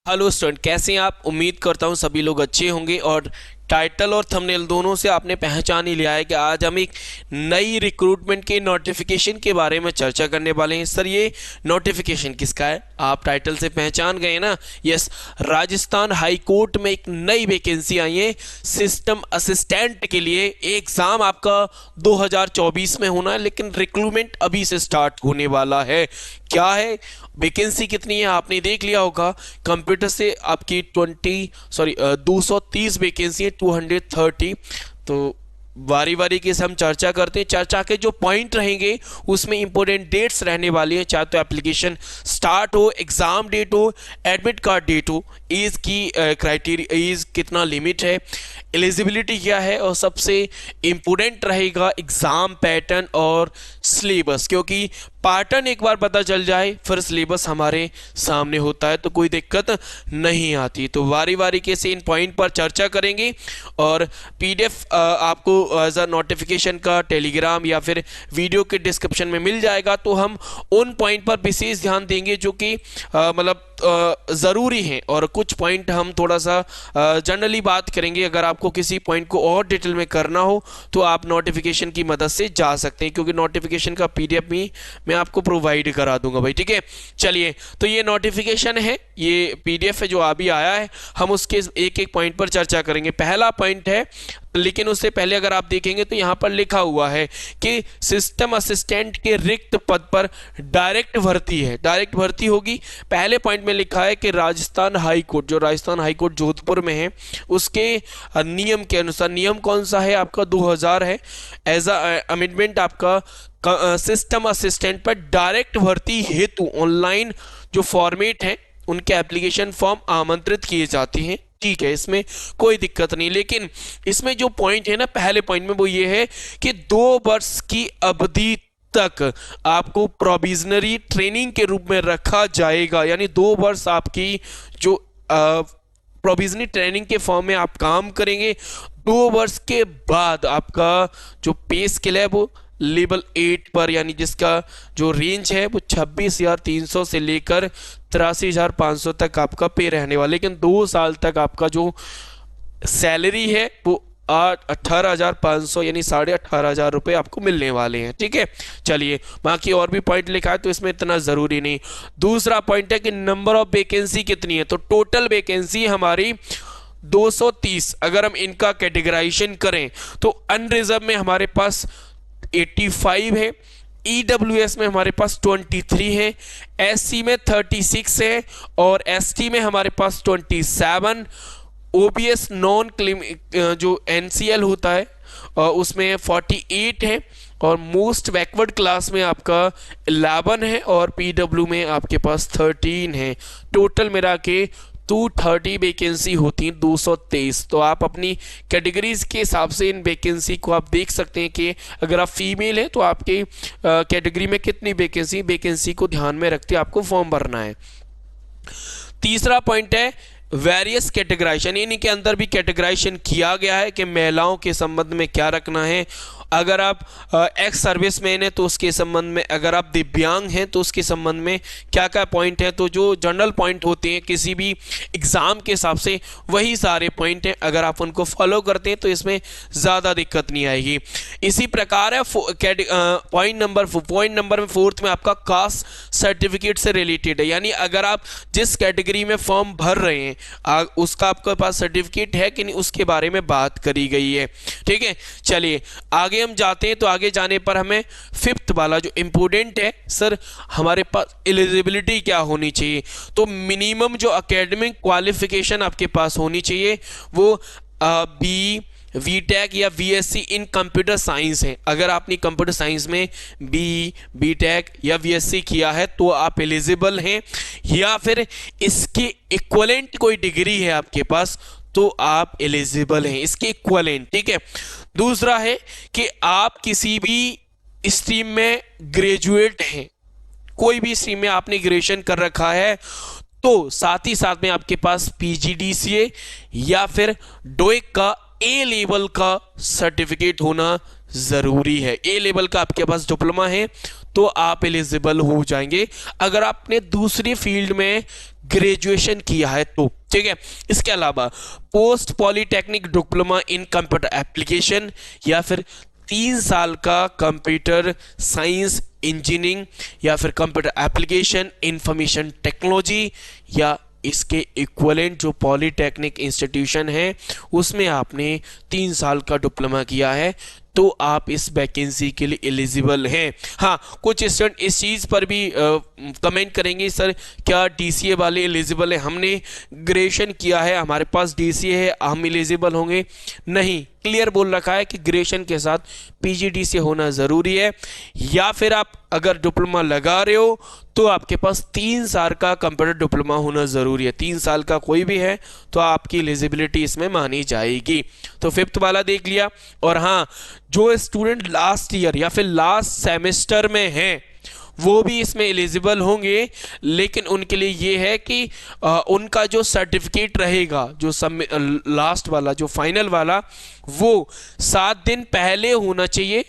Hello student, कैसे हैं आप। उम्मीद करता हूं सभी लोग अच्छे होंगे और टाइटल और थंबनेल दोनों से आपने पहचान ही लिया है कि आज हम एक नई रिक्रूटमेंट के नोटिफिकेशन के बारे में चर्चा करने वाले हैं। सर, ये नोटिफिकेशन किसका है? आप टाइटल से पहचान गए ना। यस, राजस्थान हाई कोर्ट में एक नई वैकेंसी आई है सिस्टम असिस्टेंट के लिए। एग्ज़ाम आपका 2024 में होना है, लेकिन रिक्रूटमेंट अभी से स्टार्ट होने वाला है। क्या है वैकेंसी, कितनी है आपने देख लिया होगा। कंप्यूटर से आपकी 230 वैकेंसी है, 230। तो बारी बारी के से हम चर्चा करते हैं। चर्चा के जो पॉइंट रहेंगे उसमें इंपॉर्टेंट डेट्स रहने वाली हैं, चाहे तो एप्लीकेशन स्टार्ट हो, एग्जाम डेट हो, एडमिट कार्ड डेट हो, एज की क्राइटेरिया, एज कितना लिमिट है, एलिजिबिलिटी क्या है, और सबसे इम्पोर्टेंट रहेगा एग्ज़ाम पैटर्न और सिलेबस। क्योंकि पैटर्न एक बार पता चल जाए फिर सिलेबस हमारे सामने होता है तो कोई दिक्कत नहीं आती। तो बारी बारी के से इन पॉइंट पर चर्चा करेंगे और पीडीएफ आपको एज अ नोटिफिकेशन का टेलीग्राम या फिर वीडियो के डिस्क्रिप्शन में मिल जाएगा। तो हम उन पॉइंट पर विशेष ध्यान देंगे जो कि मतलब ज़रूरी हैं, और कुछ पॉइंट हम थोड़ा सा जनरली बात करेंगे। अगर आपको किसी पॉइंट को और डिटेल में करना हो तो आप नोटिफिकेशन की मदद से जा सकते हैं, क्योंकि नोटिफिकेशन का पीडीएफ भी मैं आपको प्रोवाइड करा दूंगा भाई। ठीक है, चलिए, तो ये नोटिफिकेशन है, ये पीडीएफ है जो अभी आया है। हम उसके एक एक पॉइंट पर चर्चा करेंगे। पहला पॉइंट है, लेकिन उससे पहले अगर आप देखेंगे तो यहाँ पर लिखा हुआ है कि सिस्टम असिस्टेंट के रिक्त पद पर डायरेक्ट भर्ती है। डायरेक्ट भर्ती होगी। पहले पॉइंट में लिखा है कि राजस्थान हाई कोर्ट, जो राजस्थान हाई कोर्ट जोधपुर में है, उसके नियम के अनुसार, नियम कौन सा है आपका 2000 है, एज अमेंडमेंट आपका सिस्टम असिस्टेंट पर डायरेक्ट भर्ती हेतु ऑनलाइन जो फॉर्मेट है उनके एप्लीकेशन फॉर्म आमंत्रित किए जाते हैं। ठीक है, इसमें कोई दिक्कत नहीं। लेकिन इसमें जो पॉइंट है ना, पहले पॉइंट में वो ये है कि 2 वर्ष की अवधि तक आपको प्रोविजनरी ट्रेनिंग के रूप में रखा जाएगा। यानी 2 वर्ष आपकी जो प्रोविजनरी ट्रेनिंग के फॉर्म में आप काम करेंगे। 2 वर्ष के बाद आपका जो पे स्केल है वो लेवल 8 पर, यानी जिसका जो रेंज है वो 26,300 से लेकर 83,500 तक आपका पे रहने वाला। लेकिन 2 साल तक आपका जो सैलरी है वो 18,500 यानी 18,500 रुपये आपको मिलने वाले हैं। ठीक है, चलिए, बाकी और भी पॉइंट लिखा है तो इसमें इतना ज़रूरी नहीं। दूसरा पॉइंट है कि नंबर ऑफ वैकेंसी कितनी है। तो टोटल वैकेंसी हमारी 230। अगर हम इनका कैटेगराइजेशन करें तो अनरिजर्व में हमारे पास 85 है, ईडब्ल्यूएस में हमारे पास 23 है, एससी में 36 है, और एसटी में हमारे पास 27, ओबीएस नॉन क्लेम जो एनसीएल होता है उसमें 48 है, और मोस्ट बैकवर्ड क्लास में आपका 11 है, और पीडब्ल्यू में आपके पास 13 है। टोटल मिला के 230 वैकेंसी होती हैं, 223। तो आप अपनी कैटेगरीज के हिसाब से इन वैकेंसी को आप देख सकते हैं कि अगर आप फीमेल हैं तो आपके कैटेगरी में कितनी वैकेंसी को ध्यान में रखते आपको फॉर्म भरना है। तीसरा पॉइंट है वेरियस कैटेगराइजेशन। इन्हीं के अंदर भी कैटेगराइजेशन किया गया है कि महिलाओं के संबंध में क्या रखना है। अगर आप एक्स सर्विसमैन हैं तो उसके संबंध में, अगर आप दिव्यांग हैं तो उसके संबंध में क्या क्या पॉइंट है। तो जो जनरल पॉइंट होते हैं किसी भी एग्ज़ाम के हिसाब से वही सारे पॉइंट हैं। अगर आप उनको फॉलो करते हैं तो इसमें ज़्यादा दिक्कत नहीं आएगी। इसी प्रकार है पॉइंट नंबर में 4th में आपका कास्ट सर्टिफिकेट से रिलेटेड है। यानी अगर आप जिस कैटेगरी में फॉर्म भर रहे हैं उसका आपके पास सर्टिफिकेट है कि नहीं, उसके बारे में बात करी गई है। ठीक है, चलिए आगे हम जाते हैं। तो आगे जाने पर हमें 5th वाला जो इम्पोर्टेंट है, सर हमारे पास एलिजिबिलिटी क्या होनी चाहिए। तो मिनिमम जो एकेडमिक क्वालिफिकेशन आपके पास होनी चाहिए वो बीटेक या बीएससी इन कंप्यूटर साइंस है। अगर आपने कंप्यूटर साइंस में बीटेक या बीएससी किया है तो आप एलिजिबल हैं, या फिर इसके इक्विवेलेंट कोई डिग्री है आपके पास तो आप एलिजिबल हैं, इसके इक्विवेलेंट। ठीक है, दूसरा है कि आप किसी भी स्ट्रीम में ग्रेजुएट हैं, कोई भी स्ट्रीम में आपने ग्रेजुएशन कर रखा है तो साथ ही साथ में आपके पास पीजीडीसीए या फिर डोइक का ए लेवल का सर्टिफिकेट होना ज़रूरी है। ए लेवल का आपके पास डिप्लोमा है तो आप एलिजिबल हो जाएंगे अगर आपने दूसरी फील्ड में ग्रेजुएशन किया है तो, ठीक है। इसके अलावा post polytechnic diploma in computer application या फिर 3 साल का कंप्यूटर साइंस इंजीनियरिंग या फिर कंप्यूटर एप्लीकेशन इंफॉर्मेशन टेक्नोलॉजी या इसके इक्विवेलेंट जो पॉलीटेक्निक इंस्टीट्यूशन है उसमें आपने 3 साल का डिप्लोमा किया है तो आप इस वैकेंसी के लिए एलिजिबल हैं। हाँ, कुछ स्टूडेंट इस चीज़ पर भी कमेंट करेंगे, सर क्या डीसीए वाले एलिजिबल है, हमने ग्रेजुएशन किया है, हमारे पास डीसीए है, हम एलिजिबल होंगे? नहीं, क्लियर बोल रखा है कि ग्रेजुएशन के साथ पीजीडीसीए होना ज़रूरी है, या फिर आप अगर डिप्लोमा लगा रहे हो तो आपके पास 3 साल का कंप्यूटर डिप्लोमा होना ज़रूरी है। 3 साल का कोई भी है तो आपकी एलिजिबिलिटी इसमें मानी जाएगी। तो 5th वाला देख लिया। और हाँ, जो स्टूडेंट लास्ट ईयर या फिर लास्ट सेमेस्टर में हैं वो भी इसमें एलिजिबल होंगे, लेकिन उनके लिए ये है कि उनका जो सर्टिफिकेट रहेगा जो लास्ट वाला जो फाइनल वाला वो 7 दिन पहले होना चाहिए।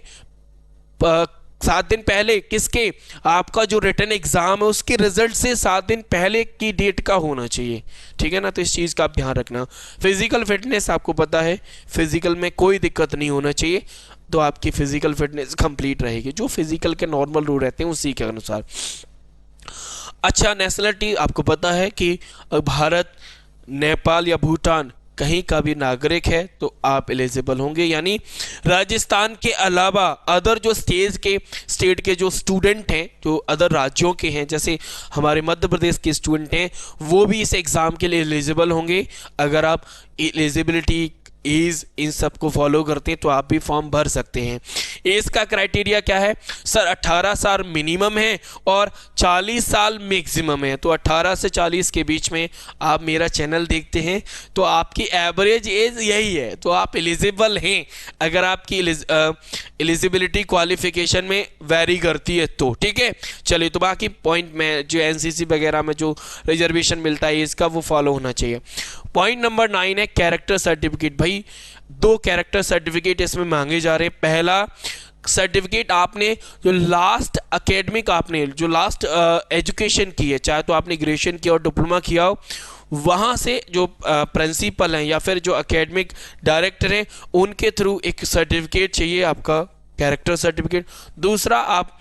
7 दिन पहले किसके? आपका जो रिटन एग्जाम है उसके रिजल्ट से 7 दिन पहले की डेट का होना चाहिए, ठीक है ना। तो इस चीज़ का आप ध्यान रखना। फिजिकल फिटनेस आपको पता है, फिजिकल में कोई दिक्कत नहीं होना चाहिए, तो आपकी फिजिकल फिटनेस कंप्लीट रहेगी, जो फिजिकल के नॉर्मल रूल रहते हैं उसी के अनुसार। अच्छा, नेशनलिटी आपको पता है कि भारत, नेपाल या भूटान कहीं का भी नागरिक है तो आप एलिजिबल होंगे। यानी राजस्थान के अलावा अदर जो स्टेट के जो स्टूडेंट हैं, जो अदर राज्यों के हैं, जैसे हमारे मध्य प्रदेश के स्टूडेंट हैं, वो भी इस एग्ज़ाम के लिए एलिजिबल होंगे। अगर आप एलिजिबिलिटी एज इन सब को फॉलो करते हैं तो आप भी फॉर्म भर सकते हैं। एज का क्राइटेरिया क्या है? सर 18 साल मिनिमम है और 40 साल मैक्सिमम है। तो 18 से 40 के बीच में आप मेरा चैनल देखते हैं तो आपकी एवरेज एज यही है, तो आप एलिजिबल हैं। अगर आपकी एलिजिबिलिटी क्वालिफिकेशन में वेरी करती है तो, ठीक है। चलिए, तो बाकी पॉइंट में जो एनसीसी वगैरह में जो रिजर्वेशन मिलता है एज का, वो फॉलो होना चाहिए। पॉइंट नंबर 9 है कैरेक्टर सर्टिफिकेट। भाई 2 कैरेक्टर सर्टिफिकेट इसमें मांगे जा रहे हैं। पहला सर्टिफिकेट आपने जो लास्ट एकेडमिक, आपने जो लास्ट एजुकेशन की है, चाहे तो आपने ग्रेजुएशन किया और डिप्लोमा किया हो, वहाँ से जो प्रिंसिपल हैं या फिर जो एकेडमिक डायरेक्टर हैं उनके थ्रू एक सर्टिफिकेट चाहिए आपका, कैरेक्टर सर्टिफिकेट। दूसरा, आप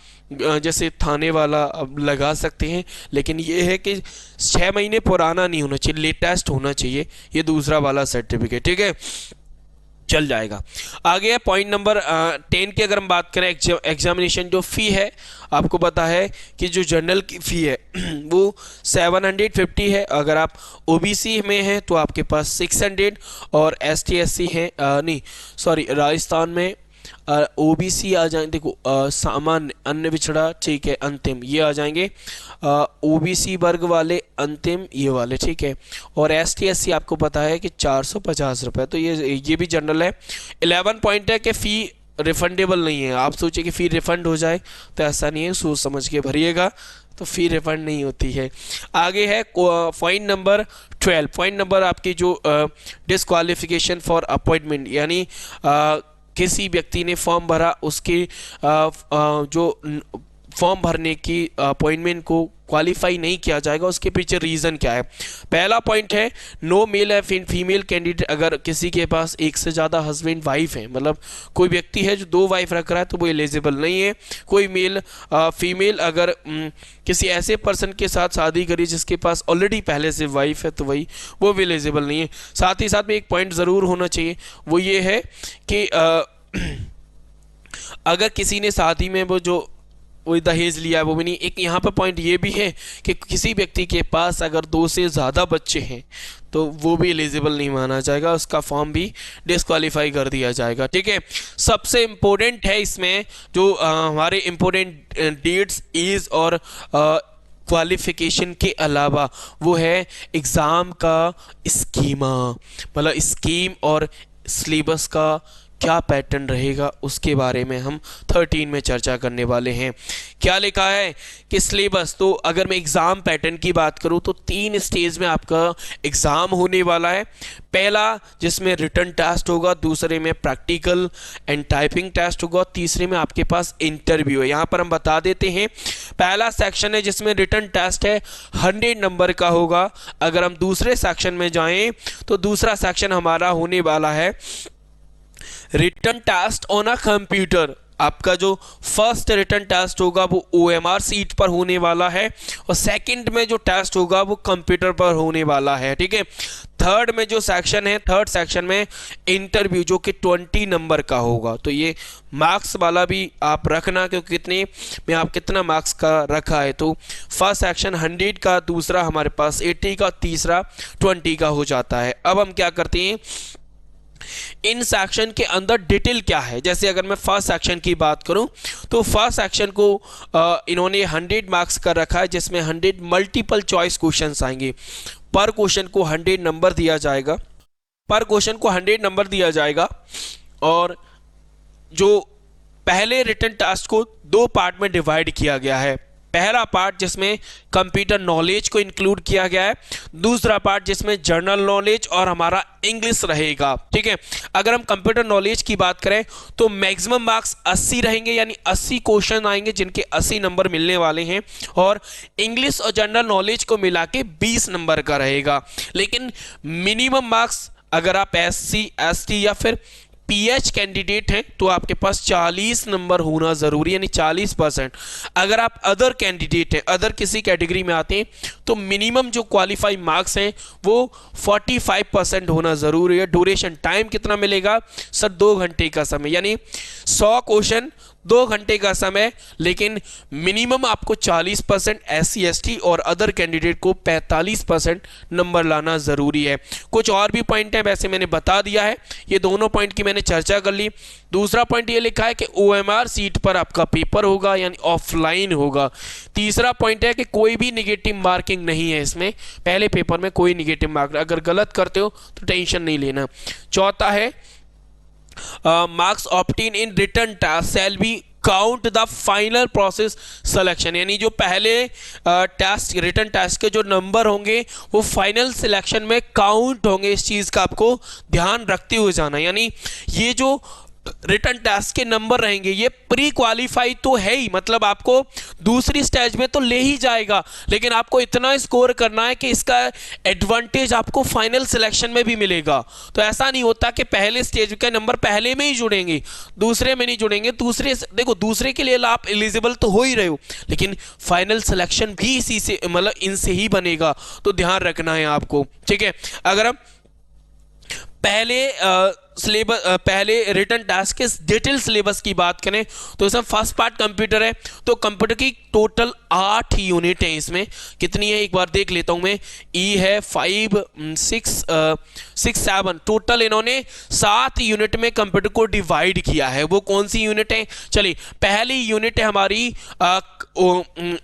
जैसे थाने वाला अब लगा सकते हैं, लेकिन ये है कि 6 महीने पुराना नहीं होना चाहिए, लेटेस्ट होना चाहिए ये दूसरा वाला सर्टिफिकेट, ठीक है, चल जाएगा। आगे है पॉइंट नंबर 10 की अगर हम बात करें, एग्जामिनेशन जो फ़ी है, आपको पता है कि जो जनरल की फ़ी है वो 750 है। अगर आप ओबीसी में हैं तो आपके पास 600, और एसटी एससी हैं, नहीं सॉरी, राजस्थान में ओबीसी आ जाएंगे, देखो सामान्य, अन्य पिछड़ा, ठीक है, अंतिम, ये आ जाएंगे ओबीसी वर्ग वाले, अंतिम ये वाले, ठीक है। और एसटी एससी आपको पता है कि 450 रुपये, तो ये भी जनरल है। 11 पॉइंट है कि फ़ी रिफंडेबल नहीं है। आप सोचिए कि फ़ी रिफंड हो जाए, तो ऐसा नहीं है, सोच समझ के भरिएगा, तो फ़ी रिफंड नहीं होती है। आगे है पॉइंट नंबर 12। पॉइंट नंबर आपकी जो डिस्क्वालिफिकेशन फॉर अपॉइंटमेंट, यानी किसी व्यक्ति ने फॉर्म भरा, उसके जो फॉर्म भरने की अपॉइंटमेंट को क्वालिफाई नहीं किया जाएगा, उसके पीछे रीज़न क्या है? पहला पॉइंट है नो मेल है फीमेल कैंडिडेट। अगर किसी के पास एक से ज़्यादा हस्बैंड वाइफ है, मतलब कोई व्यक्ति है जो 2 वाइफ रख रहा है, तो वो एलिजिबल नहीं है। कोई मेल फीमेल अगर किसी ऐसे पर्सन के साथ शादी करी जिसके पास ऑलरेडी पहले से वाइफ है, तो वो भी एलिजिबल नहीं है। साथ ही साथ में एक पॉइंट ज़रूर होना चाहिए, वो ये है कि अगर किसी ने शादी में वो दहेज लिया है, वो भी नहीं। एक यहाँ पर पॉइंट ये भी है कि किसी व्यक्ति के पास अगर 2 से ज़्यादा बच्चे हैं तो वो भी एलिजिबल नहीं माना जाएगा, उसका फॉर्म भी डिस्क्वालीफाई कर दिया जाएगा, ठीक है। सबसे इम्पोर्टेंट है इसमें जो हमारे इम्पोर्टेंट डेट्स, एज और क्वालिफिकेशन के अलावा, वो है एग्ज़ाम का स्कीमा, मतलब स्कीम और सिलेबस का क्या पैटर्न रहेगा उसके बारे में हम 13 में चर्चा करने वाले हैं। क्या लिखा है कि सिलेबस, तो अगर मैं एग्ज़ाम पैटर्न की बात करूं तो 3 स्टेज में आपका एग्ज़ाम होने वाला है। पहला जिसमें रिटन टेस्ट होगा, दूसरे में प्रैक्टिकल एंड टाइपिंग टेस्ट होगा, तीसरे में आपके पास इंटरव्यू है। यहाँ पर हम बता देते हैं, पहला सेक्शन है जिसमें रिटन टेस्ट है 100 नंबर का होगा। अगर हम दूसरे सेक्शन में जाएं तो दूसरा सेक्शन हमारा होने वाला है written test on a computer. आपका जो फर्स्ट रिटन टेस्ट होगा वो OMR सीट पर होने वाला है और सेकंड में जो टेस्ट होगा वो कंप्यूटर पर होने वाला है, ठीक है। थर्ड में जो सेक्शन है, थर्ड सेक्शन में इंटरव्यू जो कि 20 नंबर का होगा। तो ये मार्क्स वाला भी आप रखना, क्योंकि कितने में आप कितना मार्क्स का रखा है। तो फर्स्ट सेक्शन 100 का, दूसरा हमारे पास 80 का, तीसरा 20 का हो जाता है। अब हम क्या करते हैं, इन सेक्शन के अंदर डिटेल क्या है। जैसे अगर मैं फर्स्ट सेक्शन की बात करूं तो फर्स्ट सेक्शन को इन्होंने 100 मार्क्स कर रखा है, जिसमें 100 मल्टीपल चॉइस क्वेश्चंस आएंगे। पर क्वेश्चन को 100 नंबर दिया जाएगा, पर क्वेश्चन को 100 नंबर दिया जाएगा। और जो पहले रिटन टेस्ट को 2 पार्ट में डिवाइड किया गया है। पहला पार्ट जिसमें कंप्यूटर नॉलेज को इंक्लूड किया गया है, दूसरा पार्ट जिसमें जनरल नॉलेज और हमारा इंग्लिश रहेगा, ठीक है। अगर हम कंप्यूटर नॉलेज की बात करें तो मैक्सिमम मार्क्स 80 रहेंगे, यानी 80 क्वेश्चन आएंगे जिनके 80 नंबर मिलने वाले हैं, और इंग्लिश और जनरल नॉलेज को मिला के 20 नंबर का रहेगा। लेकिन मिनिमम मार्क्स अगर आप SC ST या फिर PH कैंडिडेट हैं तो आपके पास 40 नंबर होना जरूरी है, यानी 40%। अगर आप अदर कैंडिडेट हैं, अदर किसी कैटेगरी में आते हैं, तो मिनिमम जो क्वालिफाई मार्क्स हैं वो 45% होना जरूरी है। ड्यूरेशन टाइम कितना मिलेगा सर, 2 घंटे का समय, यानी 100 क्वेश्चन 2 घंटे का समय, लेकिन मिनिमम आपको 40%, SC ST और अदर कैंडिडेट को 45% नंबर लाना जरूरी है। कुछ और भी पॉइंट है, वैसे मैंने बता दिया है, ये दोनों पॉइंट की मैंने चर्चा कर ली। दूसरा पॉइंट ये लिखा है कि OMR सीट पर आपका पेपर होगा, यानी ऑफलाइन होगा। तीसरा पॉइंट है कि कोई भी निगेटिव मार्किंग नहीं है इसमें, पहले पेपर में कोई निगेटिव मार्क, अगर गलत करते हो तो टेंशन नहीं लेना। चौथा है marks obtained in written task shall be count the final process selection, यानी जो पहले टेस्ट रिटन टेस्ट के जो नंबर होंगे वो फाइनल सिलेक्शन में काउंट होंगे। इस चीज़ का आपको ध्यान रखते हुए जाना, यानी ये जो रिटन टेस्ट के नंबर रहेंगे ये प्री क्वालिफाई तो है ही, मतलब आपको दूसरी स्टेज में तो ले ही जाएगा, लेकिन आपको इतना स्कोर करना है कि इसका एडवांटेज आपको फाइनल सिलेक्शन में भी मिलेगा। तो ऐसा नहीं होता कि पहले स्टेज के नंबर पहले में ही जुड़ेंगे, दूसरे में नहीं जुड़ेंगे। दूसरे देखो, दूसरे के लिए आप एलिजिबल तो हो ही रहे हो, लेकिन फाइनल सिलेक्शन भी इसी से, मतलब इनसे ही बनेगा, तो ध्यान रखना है आपको, ठीक है। अगर हम पहले रिटन टास्क के डिटेल सिलेबस की बात करें तो इसमें फर्स्ट पार्ट कंप्यूटर है, तो कंप्यूटर की टोटल 8 यूनिट है। इसमें कितनी है एक बार देख लेता हूं मैं, ई है 5 6 7, टोटल इन्होंने 7 यूनिट में कंप्यूटर को डिवाइड किया है। वो कौन सी यूनिट है, चलिए पहली यूनिट है हमारी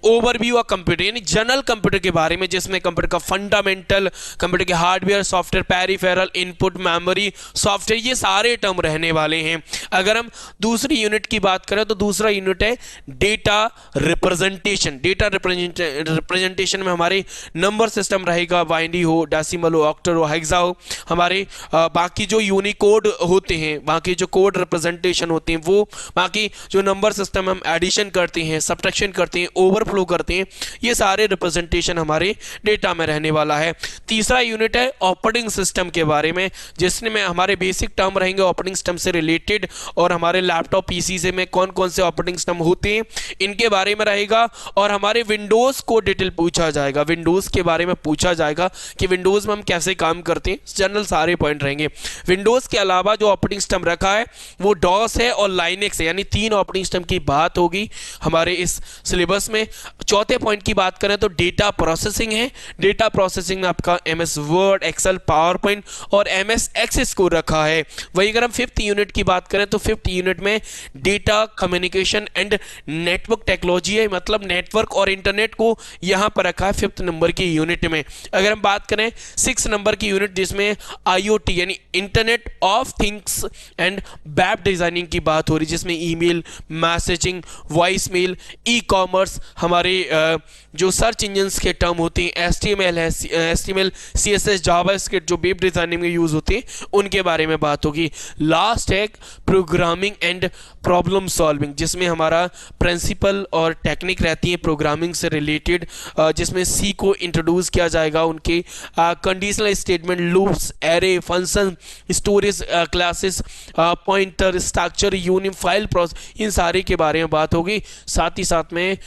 ओवरव्यू ऑफ कंप्यूटर, यानी जनरल कंप्यूटर के बारे में, जिसमें कंप्यूटर का फंडामेंटल, कंप्यूटर के hardware, software, peripheral, input, memory, software, ये सारे टर्म रहने वाले हैं। अगर हम दूसरी यूनिट की बात करें तो दूसरा यूनिट है डेटा रिप्रेजेंटेशन। डेटा रिप्रेजेंटेशन में हमारे नंबर सिस्टम रहेगा, बाइनरी हो, डेसिमल हो, ऑक्टल हो, हेक्सा हो, हमारे बाकी जो यूनिकोड होते हैं, बाकी जो कोड रिप्रेजेंटेशन होते हैं, वो बाकी जो नंबर सिस्टम हम एडिशन करते हैं, सब्ट्रैक्शन करते हैं, ओवरफ्लो करते हैं, ये सारे रिप्रेजेंटेशन हमारे डेटा में रहने वाला है। तीसरा यूनिट है ऑपरेटिंग सिस्टम के बारे में, जिसमें हमारे बेसिक टर्म रहेंगे ऑपरेटिंग सिस्टम से रिलेटेड, और हमारे लैपटॉप पीसी से में कौन कौन से ऑपरेटिंग सिस्टम होते हैं इनके बारे में रहेगा। और हमारे विंडोज को डिटेल पूछा जाएगा, विंडोज के बारे में पूछा जाएगा कि विंडोज में हम कैसे काम करते हैं, जनरल सारे पॉइंट रहेंगे। विंडोज के अलावा जो ऑपरेटिंग सिस्टम रखा है वो डॉस है और लाइनेक्स है, यानी 3 ऑपरेटिंग सिस्टम की बात होगी हमारे इस सिलेबस में। चौथे पॉइंट की बात करें तो डेटा प्रोसेसिंग है। डेटा प्रोसेसिंग में आपका MS Word, Excel, PowerPoint और MS एक्सेस को रखा है। है। वही अगर हम 5th यूनिट की बात करें तो 5th यूनिट में data communication and network technology है, मतलब नेटवर्क और इंटरनेट को यहाँ पर रखा है 5th नंबर की यूनिट में। अगर हम बात करें 6 नंबर की यूनिट जिसमें IoT यानी internet of things and web designing की बात हो रही, जिसमें email, messaging, voice mail, ecommerce, हमारे जो सर्च इंजन्स के टर्म होते हैं, HTML है, HTML, CSS, जावास्क्रिप्ट जो वेब डिजाइनिंग में यूज होते हैं, उनके बारे में बात होगी। लास्ट है प्रोग्रामिंग एंड प्रॉब्लम सॉल्विंग, जिसमें हमारा प्रिंसिपल और टेक्निक रहती है प्रोग्रामिंग से रिलेटेड, जिसमें सी को इंट्रोड्यूस किया जाएगा, उनके conditional statement, loops, array, function, storage classes, pointer, structure, यूनिफाइल प्रोसेस, इन सारे के बारे में बात होगी। साथ ही साथ में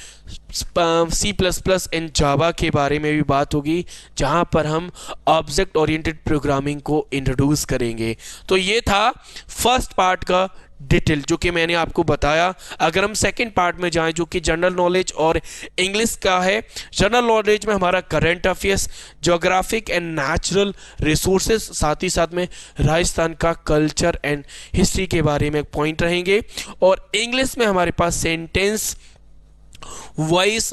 C++ एंड जावा के बारे में भी बात होगी, जहां पर हम ऑब्जेक्ट ओरिएंटेड प्रोग्रामिंग को इंट्रोड्यूस करेंगे। तो ये था फर्स्ट पार्ट का डिटेल जो कि मैंने आपको बताया। अगर हम सेकंड पार्ट में जाएं जो कि जनरल नॉलेज और इंग्लिश का है, जनरल नॉलेज में हमारा current affairs, geographic and natural resources, साथ ही साथ में राजस्थान का कल्चर एंड हिस्ट्री के बारे में पॉइंट रहेंगे। और इंग्लिश में हमारे पास sentence, voice,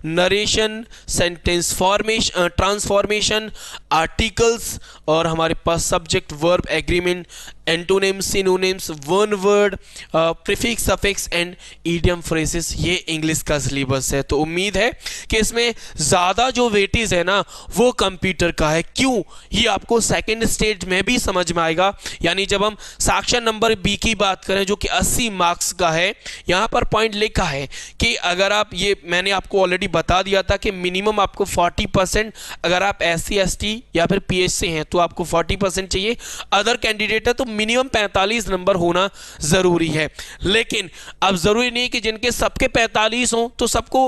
narration, sentence formation, transformation, articles, और हमारे पास subject, verb, agreement, antonyms, synonyms, one word, prefix, suffix and idiom phrases, ये इंग्लिश का सिलेबस है। तो उम्मीद है कि इसमें ज़्यादा जो वेटेज है ना वो कंप्यूटर का है। क्यों? ये आपको सेकंड स्टेज में भी समझ में आएगा। यानी जब हम सेक्शन नंबर बी की बात करें जो कि 80 मार्क्स का है, यहाँ पर पॉइंट लिखा है कि अगर आप, ये मैंने आपको ऑलरेडी बता दिया था कि मिनिमम आपको 40%, अगर आप SC ST या फिर PH से हैं तो आपको 40% चाहिए, अदर कैंडिडेट है तो मिनिमम 45 नंबर होना जरूरी है। लेकिन अब जरूरी नहीं कि जिनके सबके 45 हो तो सबको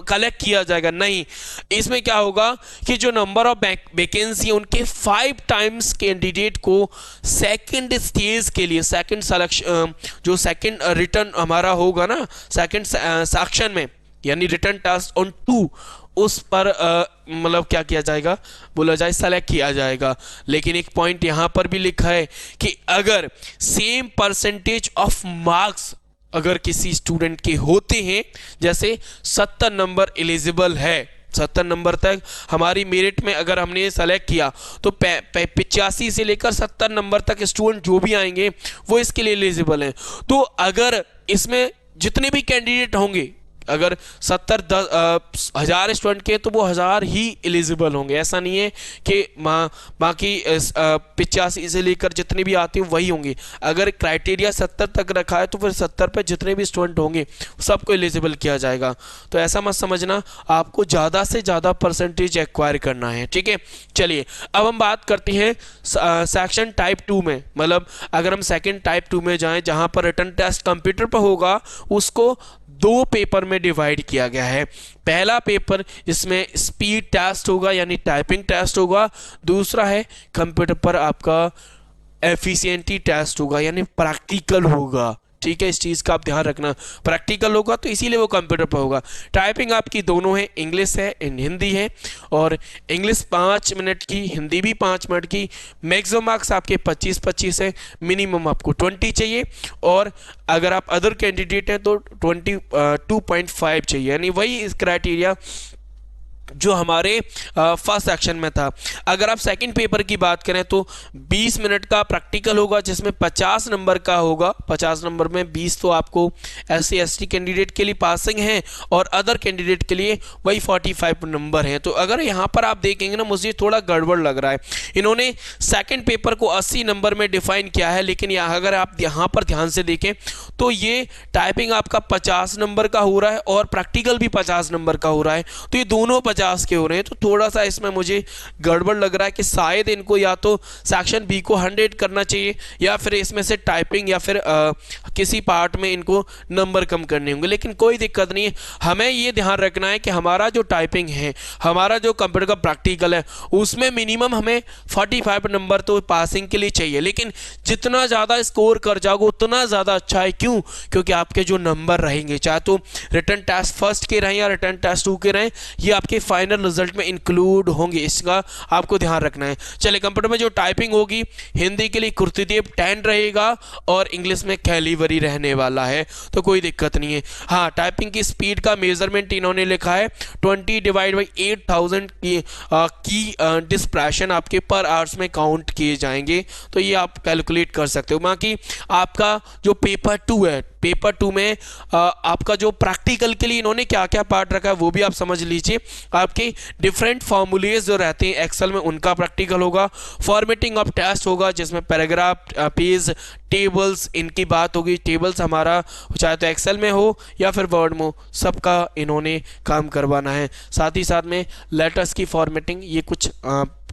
कलेक्ट किया जाएगा, नहीं। इसमें क्या होगा कि जो नंबर ऑफ वैकेंसी उनके 5 टाइम्स कैंडिडेट को सेकंड स्टेज के लिए, सेकंड सिलेक्शन, जो सेकंड रिटर्न हमारा होगा ना सेकंड सेक्शन में, यानी रिटर्न टेस्ट ऑन 2, उस पर मतलब क्या किया जाएगा, बोला जाए सेलेक्ट किया जाएगा। लेकिन एक पॉइंट यहां पर भी लिखा है कि अगर सेम परसेंटेज ऑफ मार्क्स अगर किसी स्टूडेंट के होते हैं, जैसे 70 नंबर एलिजिबल है, 70 नंबर तक हमारी मेरिट में अगर हमने सेलेक्ट किया तो 85 से लेकर 70 नंबर तक स्टूडेंट जो भी आएंगे वो इसके लिए एलिजिबल हैं। तो अगर इसमें जितने भी कैंडिडेट होंगे, अगर 70,000 स्टूडेंट के तो वो 1000 ही एलिजिबल होंगे। ऐसा नहीं है कि बाकी 85 से लेकर जितने भी आते हैं वही होंगे। अगर क्राइटेरिया 70 तक रखा है तो फिर 70 पे जितने भी स्टूडेंट होंगे सबको एलिजिबल किया जाएगा। तो ऐसा मत समझना, आपको ज़्यादा से ज़्यादा परसेंटेज एक्वायर करना है, ठीक है। चलिए अब हम बात करते हैं सेक्शन टाइप 2 में, मतलब अगर हम सेकेंड टाइप 2 में जाएँ जहाँ पर रिटन टेस्ट कंप्यूटर पर होगा, उसको 2 पेपर में डिवाइड किया गया है। पहला पेपर इसमें स्पीड टेस्ट होगा यानी टाइपिंग टेस्ट होगा, दूसरा है कंप्यूटर पर आपका एफिशिएंसी टेस्ट होगा यानी प्रैक्टिकल होगा, ठीक है। इस चीज़ का आप ध्यान रखना, प्रैक्टिकल होगा तो इसीलिए वो कंप्यूटर पर होगा। टाइपिंग आपकी दोनों है, इंग्लिश है एंड हिंदी है, और इंग्लिश 5 मिनट की, हिंदी भी 5 मिनट की। मैक्सिमम मार्क्स आपके 25-25 है, मिनिमम आपको 20 चाहिए, और अगर आप अदर कैंडिडेट हैं तो 22.5 चाहिए, यानी वही इस क्राइटेरिया जो हमारे फर्स्ट सेक्शन में था। अगर आप सेकंड पेपर की बात करें तो 20 मिनट का प्रैक्टिकल होगा जिसमें 50 नंबर का होगा। 50 नंबर में 20 तो आपको SC ST कैंडिडेट के लिए पासिंग है और अदर कैंडिडेट के लिए वही 45 नंबर हैं। तो अगर यहाँ पर आप देखेंगे ना, मुझे थोड़ा गड़बड़ लग रहा है। इन्होंने सेकेंड पेपर को 80 नंबर में डिफाइन किया है, लेकिन अगर आप यहाँ पर ध्यान से देखें तो ये टाइपिंग आपका 50 नंबर का हो रहा है और प्रैक्टिकल भी 50 नंबर का हो रहा है, तो ये दोनों 50 के हो रहे हैं। तो थोड़ा सा इसमें मुझे गड़बड़ लग रहा है कि शायद इनको या तो सेक्शन बी को 100 करना चाहिए या फिर इसमें से टाइपिंग या फिर किसी पार्ट में इनको नंबर कम करने होंगे। लेकिन कोई दिक्कत नहीं है, हमें ये ध्यान रखना है कि हमारा जो टाइपिंग है, हमारा जो कंप्यूटर का प्रैक्टिकल है, उसमें मिनिमम हमें 45 नंबर तो पासिंग के लिए चाहिए। लेकिन जितना ज़्यादा स्कोर कर जाओगे उतना ज़्यादा अच्छा है। क्यों? क्योंकि आपके जो नंबर रहेंगे, चाहे तो रिटन टेस्ट फर्स्ट के रहें या रिटन टेस्ट 2 के रहें, ये आपके फाइनल रिजल्ट में इंक्लूड होंगे, इसका आपको ध्यान रखना है। चलिए, कंप्यूटर में जो टाइपिंग होगी, हिंदी के लिए कुर्तीदेव 10 रहेगा और इंग्लिश में कैलिवरी रहने वाला है, तो कोई दिक्कत नहीं है। हाँ, टाइपिंग की स्पीड का मेजरमेंट इन्होंने लिखा है 20/8000 की डिस्प्रेशन आपके पर आवर्स में काउंट किए जाएंगे, तो ये आप कैलकुलेट कर सकते हो। बाकी आपका जो पेपर 2 है, पेपर 2 में आपका जो प्रैक्टिकल के लिए इन्होंने क्या क्या पार्ट रखा है वो भी आप समझ लीजिए। आपके डिफरेंट फॉर्मूलेज जो रहते हैं एक्सेल में, उनका प्रैक्टिकल होगा। फॉर्मेटिंग ऑफ टेस्ट होगा, जिसमें पैराग्राफ, पेज, टेबल्स, इनकी बात होगी। टेबल्स हमारा चाहे तो एक्सेल में हो या फिर वर्ड में हो, सबका इन्होंने काम करवाना है। साथ ही साथ में लेटर्स की फॉर्मेटिंग, ये कुछ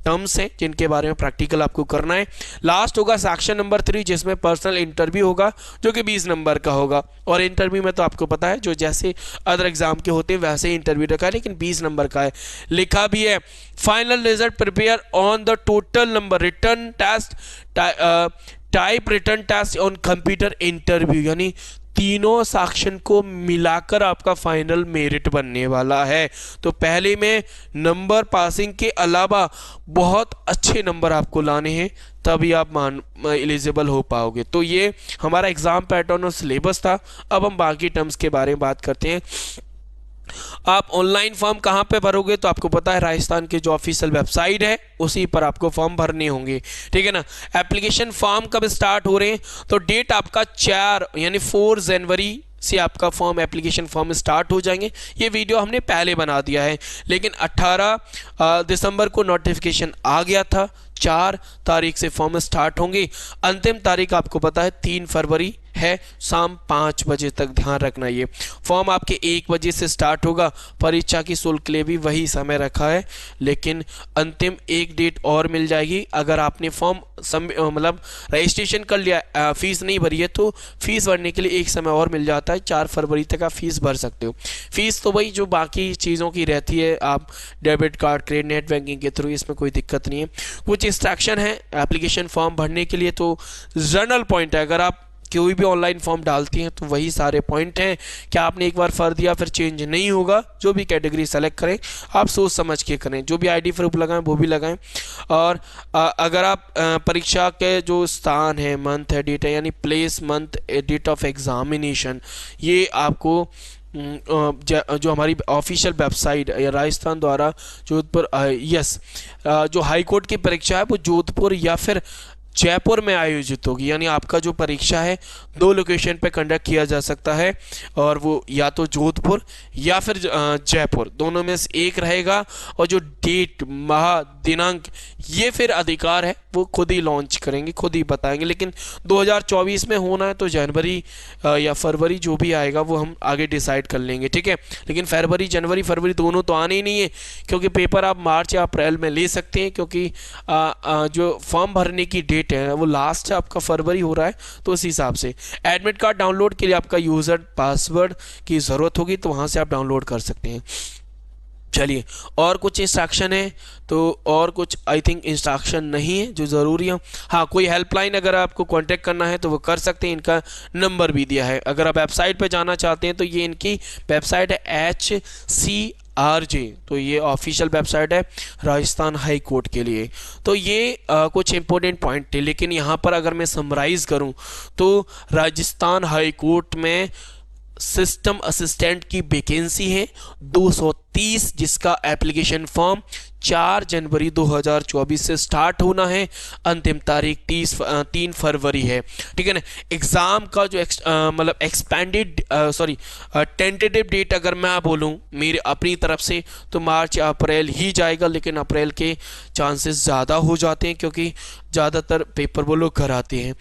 टर्म्स हैं जिनके बारे में प्रैक्टिकल आपको करना है। लास्ट होगा सेक्शन नंबर 3, जिसमें पर्सनल इंटरव्यू होगा जो कि 20 नंबर का होगा। और इंटरव्यू में तो आपको पता है जो जैसे अदर एग्जाम के होते हैं वैसे ही इंटरव्यू रखा है, लेकिन 20 नंबर का है। लिखा भी है final result prepare on the total number written test, type written test on computer interview, यानी तीनों सेक्शन को मिलाकर आपका फाइनल मेरिट बनने वाला है। तो पहले में नंबर पासिंग के अलावा बहुत अच्छे नंबर आपको लाने हैं, तभी आप एलिजिबल हो पाओगे। तो ये हमारा एग्जाम पैटर्न और सिलेबस था। अब हम बाकी टर्म्स के बारे में बात करते हैं। आप ऑनलाइन फॉर्म कहाँ पे भरोगे, तो आपको पता है राजस्थान की जो ऑफिशियल वेबसाइट है उसी पर आपको फॉर्म भरने होंगे, ठीक है ना। एप्लीकेशन फॉर्म कब स्टार्ट हो रहे हैं, तो डेट आपका 4 यानी 4 जनवरी से आपका फॉर्म, एप्लीकेशन फॉर्म स्टार्ट हो जाएंगे। ये वीडियो हमने पहले बना दिया है, लेकिन 18 दिसंबर को नोटिफिकेशन आ गया था। 4 तारीख से फॉर्म स्टार्ट होंगे। अंतिम तारीख आपको पता है 3 फरवरी है, शाम 5 बजे तक, ध्यान रखना। ये फॉर्म आपके 1 बजे से स्टार्ट होगा। परीक्षा की शुल्क के लिए भी वही समय रखा है, लेकिन अंतिम एक डेट और मिल जाएगी। अगर आपने फॉर्म मतलब रजिस्ट्रेशन कर लिया, फीस नहीं भरी है, तो फीस भरने के लिए एक समय और मिल जाता है। 4 फरवरी तक आप फीस भर सकते हो। फीस तो वही जो बाकी चीज़ों की रहती है, आप debit card, credit, net banking के थ्रू, इसमें कोई दिक्कत नहीं है। कुछ इंस्ट्रक्शन है एप्लीकेशन फॉर्म भरने के लिए, तो जनरल पॉइंट है, अगर आप कोई भी ऑनलाइन फॉर्म डालती हैं तो वही सारे पॉइंट हैं कि आपने एक बार भर दिया फिर चेंज नहीं होगा। जो भी कैटेगरी सेलेक्ट करें आप सोच समझ के करें, जो भी आईडी प्रूफ लगाएं वो भी लगाएं। और अगर आप परीक्षा के जो स्थान है, मंथ है, डेट है, यानी place, month, date of examination, ये आपको जो हमारी ऑफिशियल वेबसाइट या राजस्थान द्वारा जोधपुर जो हाई कोर्ट की परीक्षा है वो जोधपुर या फिर जयपुर में आयोजित होगी। यानी आपका जो परीक्षा है 2 लोकेशन पे कंडक्ट किया जा सकता है, और वो या तो जोधपुर या फिर जयपुर, दोनों में से एक रहेगा। और जो डेट, माह, दिनांक, ये फिर अधिकार है वो खुद ही लॉन्च करेंगे, खुद ही बताएंगे। लेकिन 2024 में होना है तो जनवरी या फरवरी जो भी आएगा वो हम आगे डिसाइड कर लेंगे, ठीक है। लेकिन फरवरी, जनवरी, फरवरी दोनों तो आने ही नहीं है, क्योंकि पेपर आप मार्च या अप्रैल में ले सकते हैं, क्योंकि जो फॉर्म भरने की डेट है वो लास्ट आपका फरवरी हो रहा है। तो उस हिसाब से एडमिट कार्ड डाउनलोड के लिए आपका यूजर पासवर्ड की ज़रूरत होगी, तो वहाँ से आप डाउनलोड कर सकते हैं। चलिए, और कुछ इंस्ट्रक्शन है, तो और कुछ आई थिंक इंस्ट्रक्शन नहीं है जो ज़रूरी है। हाँ, कोई हेल्पलाइन अगर आपको कांटेक्ट करना है तो वो कर सकते हैं, इनका नंबर भी दिया है। अगर आप वेबसाइट पे जाना चाहते हैं तो ये इनकी वेबसाइट है HCRJ, तो ये ऑफिशियल वेबसाइट है राजस्थान हाई कोर्ट के लिए। तो ये कुछ इंपॉर्टेंट पॉइंट थे, लेकिन यहाँ पर अगर मैं समराइज करूँ तो राजस्थान हाई कोर्ट में सिस्टम असिस्टेंट की वैकेंसी है 230, जिसका एप्लीकेशन फॉर्म 4 जनवरी 2024 से स्टार्ट होना है। अंतिम तारीख 3 फरवरी है, ठीक है ना। एग्ज़ाम का जो मतलब एक्सपेंडेड टेंटेटिव डेट अगर मैं बोलूँ मेरे अपनी तरफ से तो मार्च या अप्रैल ही जाएगा, लेकिन अप्रैल के चांसेस ज़्यादा हो जाते हैं क्योंकि ज़्यादातर पेपर वो लोग कराते हैं।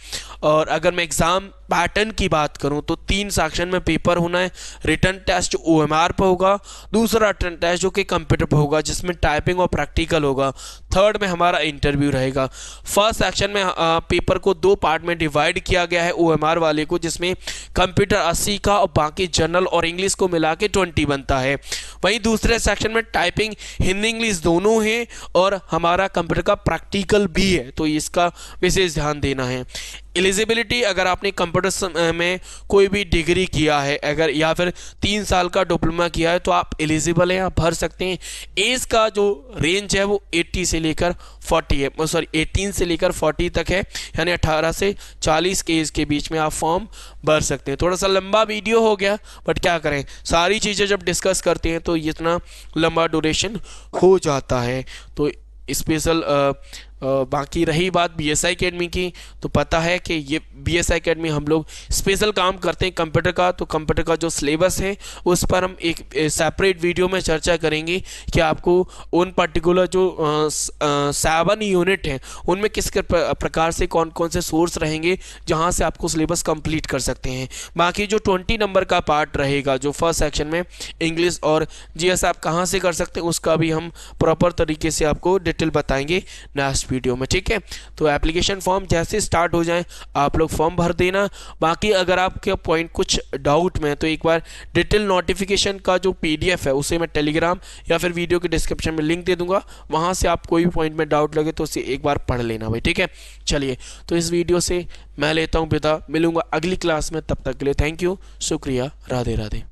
और अगर मैं एग्ज़ाम पैटर्न की बात करूं तो 3 सेक्शन में पेपर होना है। रिटर्न टेस्ट OMR पर होगा, दूसरा रिटर्न टेस्ट जो कि कंप्यूटर पर होगा जिसमें टाइपिंग और प्रैक्टिकल होगा, थर्ड में हमारा इंटरव्यू रहेगा। फर्स्ट सेक्शन में पेपर को 2 पार्ट में डिवाइड किया गया है OMR वाले को, जिसमें कंप्यूटर 80 का और बाकी जनरल और इंग्लिश को मिला के 20 बनता है। वहीं दूसरे सेक्शन में टाइपिंग हिंदी इंग्लिश दोनों हैं और हमारा कंप्यूटर का प्रैक्टिकल भी है, तो इसका विशेष ध्यान देना है। एलिजिबिलिटी, अगर आपने कंप्यूटर में कोई भी डिग्री किया है अगर या फिर 3 साल का डिप्लोमा किया है तो आप एलिजिबल हैं, आप भर सकते हैं। एज का जो रेंज है वो 80 से लेकर 40 है, सॉरी 18 से लेकर 40 तक है, यानी 18 से 40 के एज के बीच में आप फॉर्म भर सकते हैं। थोड़ा सा लंबा वीडियो हो गया, बट क्या करें, सारी चीज़ें जब डिस्कस करते हैं तो इतना लंबा ड्यूरेशन हो जाता है। तो स्पेशल बाकी रही बात BSI एकेडमी की, तो पता है कि ये BSI एकेडमी हम लोग स्पेशल काम करते हैं कंप्यूटर का, तो कंप्यूटर का जो सिलेबस है उस पर हम एक सेपरेट वीडियो में चर्चा करेंगे कि आपको उन पर्टिकुलर जो 7 यूनिट हैं उनमें किस प्रकार से कौन कौन से सोर्स रहेंगे जहां से आपको सिलेबस कंप्लीट कर सकते हैं। बाकी जो 20 नंबर का पार्ट रहेगा जो फर्स्ट सेक्शन में इंग्लिश और GS आप कहाँ से कर सकते हैं उसका भी हम प्रॉपर तरीके से आपको डिटेल बताएंगे नेक्स्ट वीडियो में, ठीक है। तो एप्लीकेशन फॉर्म जैसे स्टार्ट हो जाए आप लोग फॉर्म भर देना। बाकी अगर आपके पॉइंट कुछ डाउट में तो एक बार डिटेल नोटिफिकेशन का जो PDF है उसे मैं टेलीग्राम या फिर वीडियो के डिस्क्रिप्शन में लिंक दे दूंगा, वहां से आप कोई भी पॉइंट में डाउट लगे तो उसे एक बार पढ़ लेना भाई, ठीक है। चलिए, तो इस वीडियो से मैं लेता हूं विदा, मिलूंगा अगली क्लास में, तब तक के लिए थैंक यू, शुक्रिया, राधे राधे।